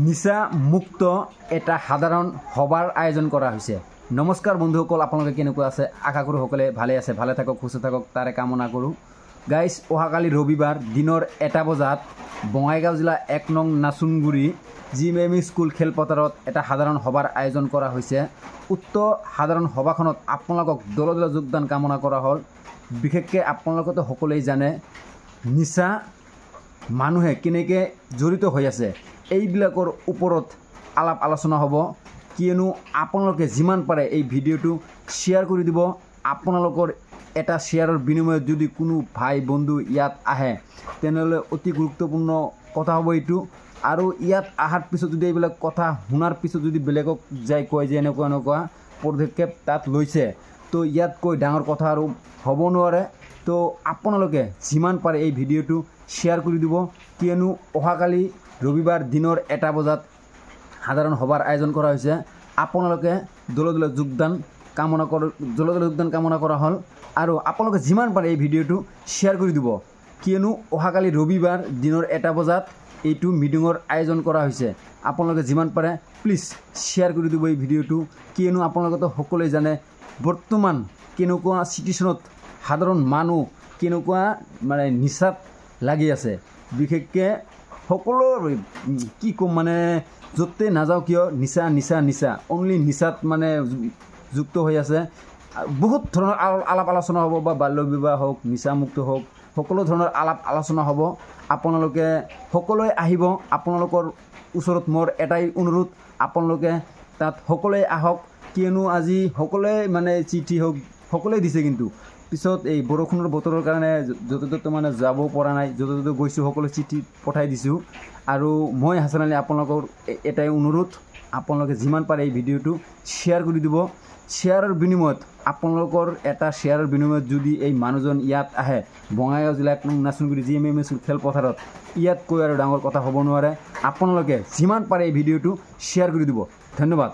নিচা মুক্ত এটা সাধাৰণ সভাৰ আয়োজন কৰা হয়েছে। নমস্কাৰ বন্ধুসকল, আপোনালোকে কেনেকুৱা আছে? আশা কৰোঁ সকলে ভালে আছে, ভালে থাকক, সুস্থ থাকক তাৰে কামনা কৰোঁ। গাইজ, অহাকালি ৰবিবাৰ দিনৰ 1 বজাত বঙাইগাঁও জিলা 1 নং নাচুনগুৰি GMM স্কুল খেলপথাৰত এটা সাধাৰণ সভাৰ আয়োজন কৰা হৈছে। উক্ত সাধাৰণ সভাখনত আপোনালোকক দলে দলে যোগদান কামনা কৰা হ'ল। বিশেষকৈ আপোনালোকেতো সকলোৱে জানে নিচা মানুহে কেনেকৈ জড়িত হৈ আছে, এইবিলাকৰ ওপৰত আলাপ আলোচনা হ'ব। কিয়নো আপোনালোকে যিমান পাৰে এই ভিডিঅ'টো শ্বেয়াৰ কৰি দিব। আপোনালোকৰ এটা শ্বেয়াৰৰ বিনিময়ত যদি কোনো ভাই বন্ধু ইয়াত আহে তেনেহ'লে অতি গুৰুত্বপূৰ্ণ কথা হ'ব এইটো। আৰু ইয়াত অহাৰ পিছত যদি এইবিলাক কথা শুনাৰ পিছত যদি বেলেগক যাই কয় যে এনেকুৱা এনেকুৱা পদক্ষেপ তাত লৈছে, তো ইয়াতকৈ ডাঙৰ কথা আৰু হ'ব নোৱাৰে। তো আপোনালোকে যিমান পাৰে এই ভিডিঅ'টো শ্বেয়াৰ কৰি দিব। কিয়নো অহাকালি ৰবিবাৰ দিনৰ 1 বজাত সাধাৰণ সভাৰ আয়োজন কৰা হৈছে। আপোনালোকে দলে দলে যোগদান কামনা কৰা হ'ল। আৰু আপোনালোকে যিমান পাৰে এই ভিডিঅ'টো শ্বেয়াৰ কৰি দিব। কিয়নো অহাকালি ৰবিবাৰ দিনৰ 1 বজাত এইটো মিটিঙৰ আয়োজন কৰা হৈছে। আপোনালোকে যিমান পাৰে প্লিজ শ্বেয়াৰ কৰি দিব এই ভিডিঅ'টো। কিয়নো আপোনালোকেতো সকলোৱে জানে বৰ্তমান কেনেকুৱা চিটুৱেশ্যনত সাধাৰণ মানুহ কেনেকুৱা নিচাত লাগি আছে। বিশেষকৈ সকলো কি ক'ম, য'তে নাযাওঁ কিয় নিচা নিচা নিচা, অনলি নিচাত যুক্ত হৈ আছে। বহুত ধৰণৰ আলাপ আলোচনা হ'ব, বা বাল্য বিবাহ হওক, নিচামুক্ত হওক, সকলো ধৰণৰ আলাপ আলোচনা হ'ব। আপোনালোকে সকলোৱে আহিব। আপোনালোকৰ ওচৰত মোৰ এটাই অনুৰোধ, আপোনালোকে তাত সকলোৱে আহক। কিয়নো আজি সকলোৱে চিঠি হওক সকলোৱে দিছে, কিন্তু পিছত এই বৰষুণৰ বতৰৰ কাৰণে য'তে ত'তে যাব পৰা নাই। য'তে ত'তে গৈছোঁ সকলো চিঠি পঠাই দিছোঁ। আৰু মই হাছান আলী আপোনালোকৰ এটাই অনুৰোধ, আপোনালোকে যিমান পাৰে এই ভিডিঅ'টো শ্বেয়াৰ কৰি দিব। শ্বেয়াৰৰ বিনিময়ত আপোনালোকৰ এটা শ্বেয়াৰৰ বিনিময়ত যদি এই মানুহজন ইয়াত আহে বঙাইগাঁও জিলা 1 নং নাচুনগুৰি GMM স্কুল খেলপথাৰত, ইয়াতকৈ আৰু ডাঙৰ কথা হ'ব নোৱাৰে। আপোনালোকে যিমান পাৰে এই ভিডিঅ'টো শ্বেয়াৰ কৰি দিব। ধন্যবাদ।